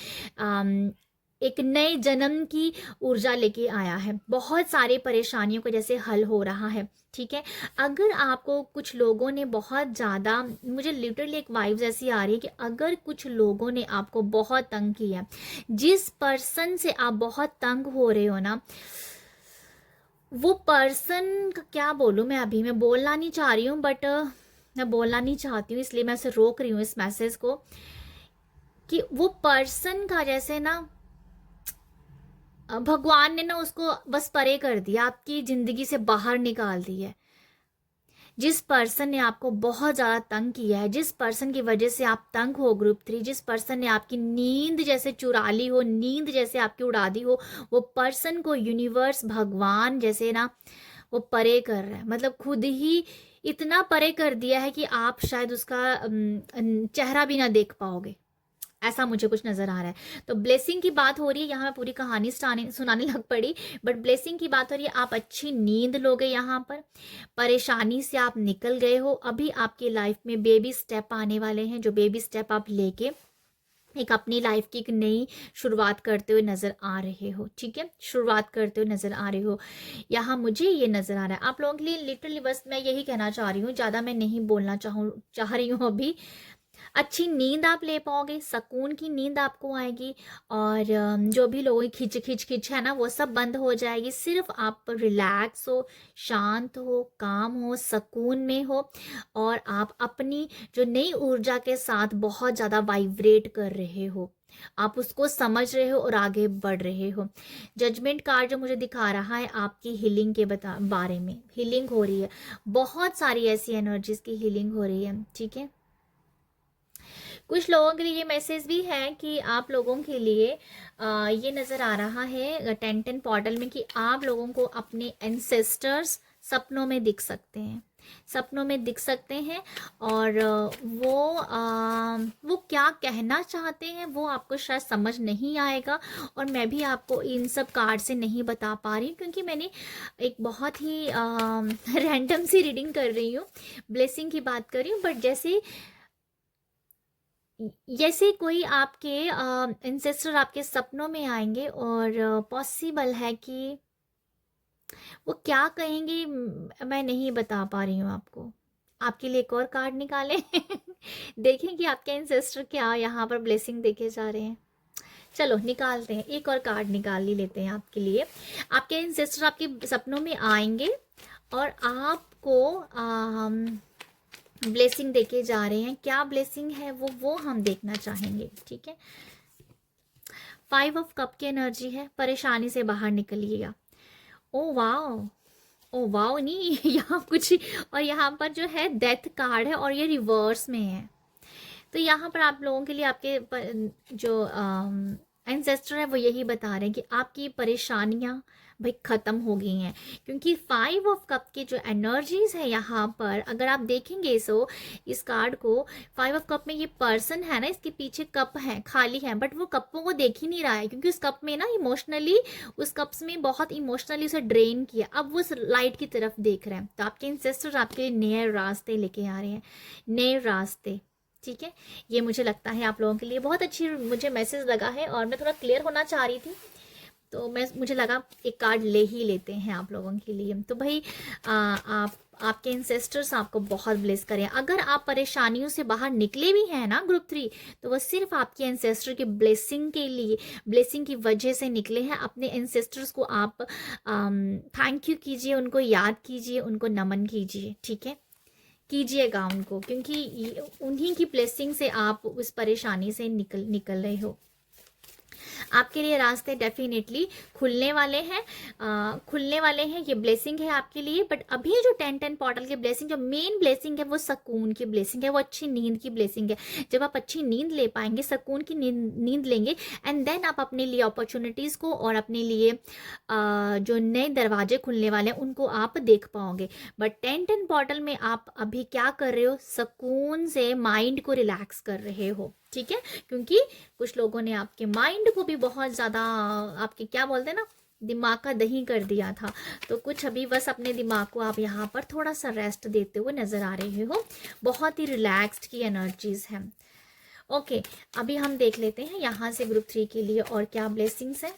एक नए जन्म की ऊर्जा लेके आया है। बहुत सारी परेशानियों का जैसे हल हो रहा है। ठीक है, अगर आपको कुछ लोगों ने बहुत ज़्यादा, मुझे लिटरली एक वाइब्स ऐसी आ रही है कि अगर कुछ लोगों ने आपको बहुत तंग किया, जिस पर्सन से आप बहुत तंग हो रहे हो ना, वो पर्सन का क्या बोलूँ मैं बोलना नहीं चाह रही हूँ, बट मैं बोलना नहीं चाहती हूँ, इसलिए मैं उसे रोक रही हूँ इस मैसेज को, कि वो पर्सन का जैसे ना भगवान ने ना उसको बस परे कर दिया, आपकी ज़िंदगी से बाहर निकाल दिया है। जिस पर्सन ने आपको बहुत ज़्यादा तंग किया है, जिस पर्सन की वजह से आप तंग हो ग्रुप 3, जिस पर्सन ने आपकी नींद जैसे चुरा ली हो, नींद जैसे आपकी उड़ा दी हो, वो पर्सन को यूनिवर्स, भगवान जैसे ना वो परे कर रहा है। मतलब खुद ही इतना परे कर दिया है कि आप शायद उसका चेहरा भी ना देख पाओगे, ऐसा मुझे कुछ नज़र आ रहा है। तो ब्लेसिंग की बात हो रही है, यहाँ मैं पूरी कहानी सुनाने लग पड़ी, बट ब्लेसिंग की बात हो रही है। आप अच्छी नींद लोगे, यहाँ पर परेशानी से आप निकल गए हो। अभी आपकी लाइफ में बेबी स्टेप आने वाले हैं, जो बेबी स्टेप आप लेके एक अपनी लाइफ की एक नई शुरुआत करते हुए नज़र आ रहे हो। ठीक है, शुरुआत करते हुए नज़र आ रहे हो, यहाँ मुझे ये नज़र आ रहा है। आप लोगों के लिए लिटरली बस मैं यही कहना चाह रही हूँ, ज़्यादा मैं नहीं बोलना चाह रही हूँ अभी। अच्छी नींद आप ले पाओगे, सुकून की नींद आपको आएगी, और जो भी लोगों की खिच है ना, वो सब बंद हो जाएगी। सिर्फ आप रिलैक्स हो, शांत हो, काम हो, सुकून में हो, और आप अपनी जो नई ऊर्जा के साथ बहुत ज़्यादा वाइब्रेट कर रहे हो, आप उसको समझ रहे हो और आगे बढ़ रहे हो। जजमेंट कार्ड जो मुझे दिखा रहा है आपकी हीलिंग के बारे में, हीलिंग हो रही है, बहुत सारी ऐसी एनर्जीज की हीलिंग हो रही है। ठीक है, कुछ लोगों के लिए ये मैसेज भी है कि आप लोगों के लिए ये नज़र आ रहा है टेंट एंड पोर्टल में, कि आप लोगों को अपने एंसेस्टर्स सपनों में दिख सकते हैं, सपनों में दिख सकते हैं, और वो क्या कहना चाहते हैं वो आपको शायद समझ नहीं आएगा, और मैं भी आपको इन सब कार्ड से नहीं बता पा रही हूँ, क्योंकि मैंने एक बहुत ही रैंडम सी रीडिंग कर रही हूँ, ब्लेसिंग की बात कर रही हूँ। बट जैसे कोई आपके इंसेस्टर आपके सपनों में आएंगे, और पॉसिबल है कि वो क्या कहेंगे मैं नहीं बता पा रही हूँ आपको। आपके लिए एक और कार्ड निकालें। देखें कि आपके इंसेस्टर क्या यहाँ पर ब्लेसिंग देके जा रहे हैं। चलो निकालते हैं, एक और कार्ड निकाल ही लेते हैं आपके लिए। आपके इंसेस्टर आपके सपनों में आएंगे और आपको ब्लेसिंग देके जा रहे हैं। क्या ब्लेसिंग है वो हम देखना चाहेंगे, ठीक है। 5 ऑफ कप की एनर्जी है, परेशानी से बाहर निकलिएगा। ओ वाओ, ओ वाओ नहीं यहाँ कुछ, और यहाँ पर जो है डेथ कार्ड है और ये रिवर्स में है। तो यहाँ पर आप लोगों के लिए आपके जो एंसेस्टर है वो यही बता रहे हैं कि आपकी परेशानियाँ भाई ख़त्म हो गई हैं, क्योंकि 5 ऑफ कप की जो एनर्जीज है यहाँ पर अगर आप देखेंगे सो इस कार्ड को, 5 ऑफ कप में ये पर्सन है ना, इसके पीछे कप है, खाली है, बट वो कपों को देख ही नहीं रहा है, क्योंकि उस कप में ना इमोशनली, उस कप्स में बहुत इमोशनली उसे ड्रेन किया, अब वो उस लाइट की तरफ देख रहे हैं। तो आपके एंसेस्टर आपके लिए नए रास्ते लेके आ रहे हैं, नए रास्ते, ठीक है। ये मुझे लगता है आप लोगों के लिए बहुत अच्छी मुझे मैसेज लगा है, और मैं थोड़ा क्लियर होना चाह रही थी, तो मुझे लगा एक कार्ड ले ही लेते हैं आप लोगों के लिए। तो भाई आपके इंसेस्टर्स आपको बहुत ब्लेस करें। अगर आप परेशानियों से बाहर निकले भी हैं ना ग्रुप 3, तो वह सिर्फ आपके इंसेस्टर के ब्लेसिंग के लिए, ब्लेसिंग की वजह से निकले हैं। अपने इंसेस्टर्स को आप थैंक यू कीजिए, उनको याद कीजिए, उनको नमन कीजिए, ठीक है, कीजिएगा उनको, क्योंकि उन्हीं की ब्लेसिंग से आप उस परेशानी से निकल रहे हो। आपके लिए रास्ते डेफिनेटली खुलने वाले हैं, खुलने वाले हैं, ये ब्लेसिंग है आपके लिए। बट अभी जो 10-10 पोर्टल की ब्लेसिंग, जो मेन ब्लेसिंग है वो सुकून की ब्लेसिंग है, वो अच्छी नींद की ब्लेसिंग है। जब आप अच्छी नींद ले पाएंगे, सुकून की नींद लेंगे, एंड देन आप अपने लिए अपॉर्चुनिटीज़ को और अपने लिए जो नए दरवाजे खुलने वाले हैं उनको आप देख पाओगे। बट 10-10 पोर्टल में आप अभी क्या कर रहे हो, सुकून से माइंड को रिलैक्स कर रहे हो, ठीक है, क्योंकि कुछ लोगों ने आपके माइंड को भी बहुत ज़्यादा, आपके क्या बोलते हैं ना, दिमाग का दही कर दिया था। तो कुछ अभी बस अपने दिमाग को आप यहाँ पर थोड़ा सा रेस्ट देते हुए नज़र आ रहे हो। बहुत ही रिलैक्स्ड की एनर्जीज हैं। ओके, अभी हम देख लेते हैं यहाँ से ग्रुप 3 के लिए और क्या ब्लेसिंग्स है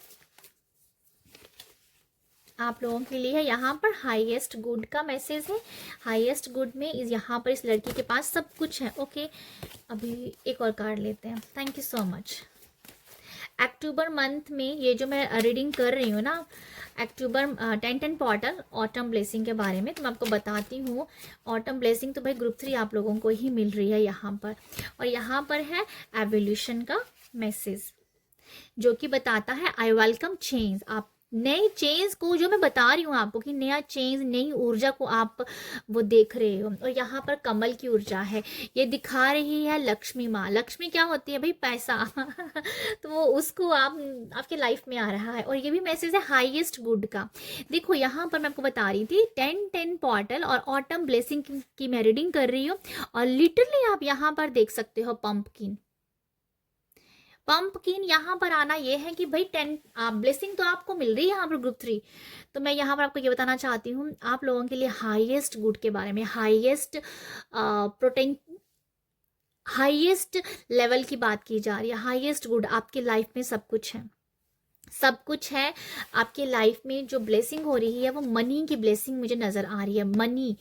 आप लोगों के लिए। यहाँ पर हाईएस्ट गुड का मैसेज है। हाईएस्ट गुड में यहाँ पर इस लड़की के पास सब कुछ है। ओके, अभी एक और कार्ड लेते हैं। Thank you so much. October month में ये जो मैं रीडिंग कर रही हूँ ना, अक्टूबर 10-10 पोर्टल ऑटम ब्लेसिंग के बारे में, तो मैं आपको बताती हूँ। ऑटम ब्लेसिंग तो भाई ग्रुप 3 आप लोगों को ही मिल रही है यहाँ पर, और यहाँ पर है एवोल्यूशन का मैसेज, जो कि बताता है आई वेलकम चेंज। आप नए चेंज को, जो मैं बता रही हूँ आपको कि नया चेंज, नई ऊर्जा को आप वो देख रहे हो। और यहाँ पर कमल की ऊर्जा है, ये दिखा रही है लक्ष्मी माँ। लक्ष्मी क्या होती है भाई, पैसा तो वो उसको आपके लाइफ में आ रहा है। और ये भी मैसेज है हाईएस्ट गुड का। देखो यहाँ पर मैं आपको बता रही थी 10-10 पोर्टल और ऑटम ब्लेसिंग की मैं रीडिंग कर रही हूँ, और लिटरली आप यहाँ पर देख सकते हो पंपकिन यहाँ पर आना ये है कि भाई 10 ब्लेसिंग तो आपको मिल रही है यहाँ पर ग्रुप 3। तो मैं यहाँ पर आपको ये बताना चाहती हूँ आप लोगों के लिए हाईएस्ट गुड के बारे में, हाईएस्ट लेवल की बात की जा रही है। हाईएस्ट गुड, आपकी लाइफ में सब कुछ है, सब कुछ है आपके लाइफ में। जो ब्लेसिंग हो रही है वो मनी की ब्लेसिंग मुझे नज़र आ रही है। मनी,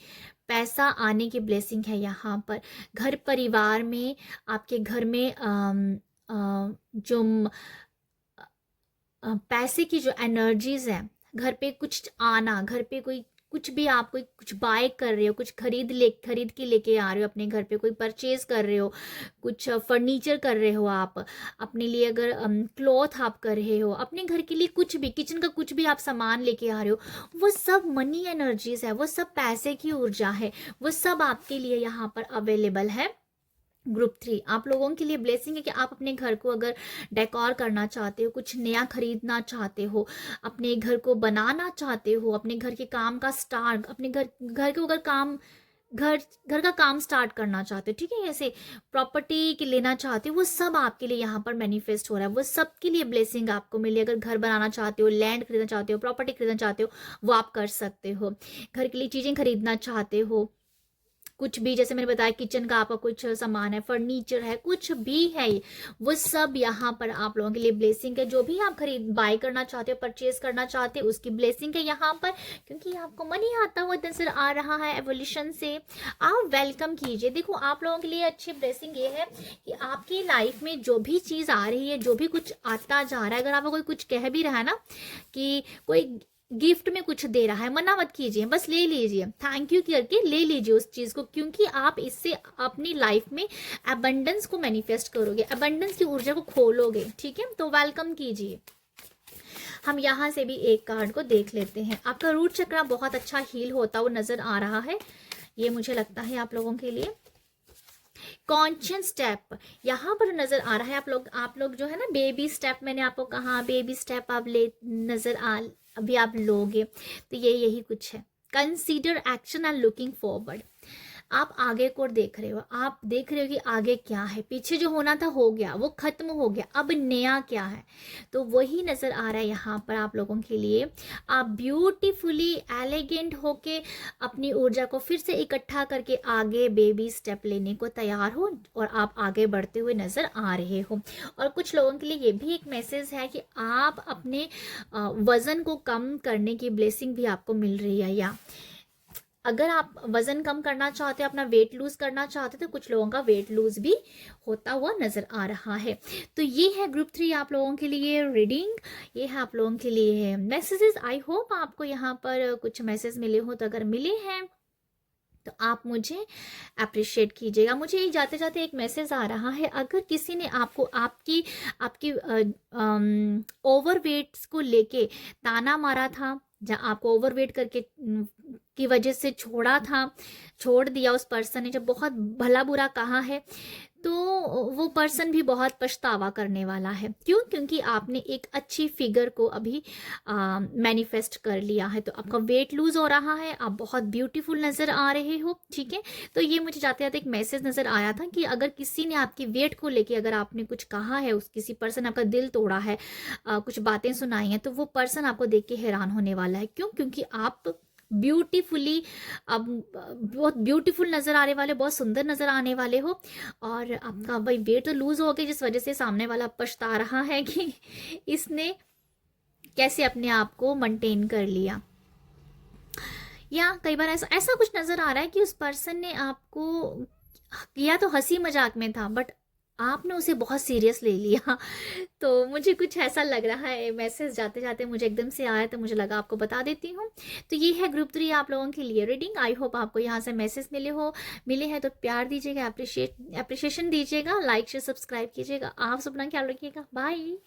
पैसा आने की ब्लेसिंग है यहाँ पर। घर परिवार में, आपके घर में जो पैसे की जो एनर्जीज है, घर पे कुछ आना, घर पे कोई कुछ भी, आप कोई कुछ बाय कर रहे हो, कुछ खरीद के लेके आ रहे हो अपने घर पे, कोई परचेज कर रहे हो, कुछ फर्नीचर कर रहे हो आप अपने लिए, अगर क्लॉथ आप कर रहे हो अपने घर के लिए, कुछ भी किचन का कुछ भी आप सामान लेके आ रहे हो, वो सब मनी एनर्जीज है, वो सब पैसे की ऊर्जा है, वो सब आपके लिए यहाँ पर अवेलेबल है। ग्रुप 3 आप लोगों के लिए ब्लेसिंग है कि आप अपने घर को अगर डेकोर करना चाहते हो, कुछ नया खरीदना चाहते हो, अपने घर को बनाना चाहते हो, अपने घर के काम का स्टार्ट, अपने घर को अगर घर का काम स्टार्ट करना चाहते हो, ठीक है, ऐसे प्रॉपर्टी के लेना चाहते हो, वो सब आपके लिए यहाँ पर मैनिफेस्ट हो रहा है। वो सब के लिए ब्लेसिंग आपको मिली। अगर घर बनाना चाहते हो, लैंड खरीदना चाहते हो, प्रॉपर्टी खरीदना चाहते हो, वो आप कर सकते हो। घर के लिए चीज़ें खरीदना चाहते हो, कुछ भी, जैसे मैंने बताया किचन का आपका कुछ सामान है, फर्नीचर है, कुछ भी है, वो सब यहाँ पर आप लोगों के लिए ब्लेसिंग है। जो भी आप बाय करना चाहते हो, परचेज करना चाहते हो, उसकी ब्लेसिंग है यहाँ पर, क्योंकि आपको मनी आता हुआ नजर आ रहा है एवोल्यूशन से। आप वेलकम कीजिए। देखो आप लोगों के लिए अच्छी ब्लेसिंग ये है कि आपकी लाइफ में जो भी चीज़ आ रही है, जो भी कुछ आता जा रहा है, अगर आपको कोई कुछ कह भी रहा है ना कि कोई गिफ्ट में कुछ दे रहा है, मना मत कीजिए, बस ले लीजिए, थैंक यू करके ले लीजिए उस चीज़ को, क्योंकि आप इससे अपनी लाइफ में अबंडेंस को मैनिफेस्ट करोगे, अबंडेंस की ऊर्जा को खोलोगे, ठीक है। तो वेलकम कीजिए। हम यहाँ से भी एक कार्ड को देख लेते हैं। आपका रूट चक्र बहुत अच्छा हील होता हुआ नजर आ रहा है, ये मुझे लगता है आप लोगों के लिए। कॉन्शियस स्टेप यहाँ पर नजर आ रहा है। आप लोग जो है ना, बेबी स्टेप, मैंने आपको कहा बेबी स्टेप आप ले नजर आ, अभी आप लोगे, तो ये यही कुछ है। Consider action and looking forward, आप आगे को देख रहे हो, आप देख रहे हो कि आगे क्या है, पीछे जो होना था हो गया, वो खत्म हो गया, अब नया क्या है, तो वही नजर आ रहा है यहाँ पर आप लोगों के लिए। आप ब्यूटीफुली एलिगेंट होके अपनी ऊर्जा को फिर से इकट्ठा करके आगे बेबी स्टेप लेने को तैयार हो, और आप आगे बढ़ते हुए नजर आ रहे हो। और कुछ लोगों के लिए ये भी एक मैसेज है कि आप अपने वजन को कम करने की ब्लेसिंग भी आपको मिल रही है, या अगर आप वजन कम करना चाहते हो, अपना वेट लूज करना चाहते हो, तो कुछ लोगों का वेट लूज भी होता हुआ नजर आ रहा है। तो ये है ग्रुप 3 आप लोगों के लिए रीडिंग, ये है आप लोगों के लिए मैसेजेस। आई होप आपको यहाँ पर कुछ मैसेज मिले हो, तो अगर मिले हैं तो आप मुझे अप्रिशिएट कीजिएगा। मुझे ये जाते जाते एक मैसेज आ रहा है, अगर किसी ने आपको आपकी आपकी ओवरवेट्स को लेके ताना मारा था, जहाँ आपको ओवरवेट करके की वजह से छोड़ दिया उस पर्सन ने, जब बहुत भला बुरा कहा है, तो वो पर्सन भी बहुत पछतावा करने वाला है। क्यों? क्योंकि आपने एक अच्छी फिगर को अभी मैनिफेस्ट कर लिया है, तो आपका वेट लूज हो रहा है, आप बहुत ब्यूटीफुल नज़र आ रहे हो, ठीक है। तो ये मुझे जाते जाते एक मैसेज नज़र आया था कि अगर किसी ने आपकी वेट को लेके अगर आपने कुछ कहा है, उस किसी पर्सन आपका दिल तोड़ा है, कुछ बातें सुनाई हैं, तो वो पर्सन आपको देख के हैरान होने वाला है। क्यों? क्योंकि आप ब्यूटीफुली, अब बहुत ब्यूटीफुल नज़र आने वाले, बहुत सुंदर नज़र आने वाले हो, और आपका भाई वेट तो लूज हो गया, जिस वजह से सामने वाला पछता रहा है कि इसने कैसे अपने आप को मेंटेन कर लिया। या कई बार ऐसा कुछ नज़र आ रहा है कि उस पर्सन ने आपको किया तो हंसी मजाक में था, बट आपने उसे बहुत सीरियस ले लिया। तो मुझे कुछ ऐसा लग रहा है, मैसेज जाते जाते मुझे एकदम से आया, तो मुझे लगा आपको बता देती हूँ। तो ये है ग्रुप 3 आप लोगों के लिए रीडिंग। आई होप आपको यहाँ से मैसेज मिले हैं तो प्यार दीजिएगा, अप्रिशिएशन दीजिएगा, लाइक शेयर सब्सक्राइब कीजिएगा। आप सब अपना ख्याल रखिएगा, बाय।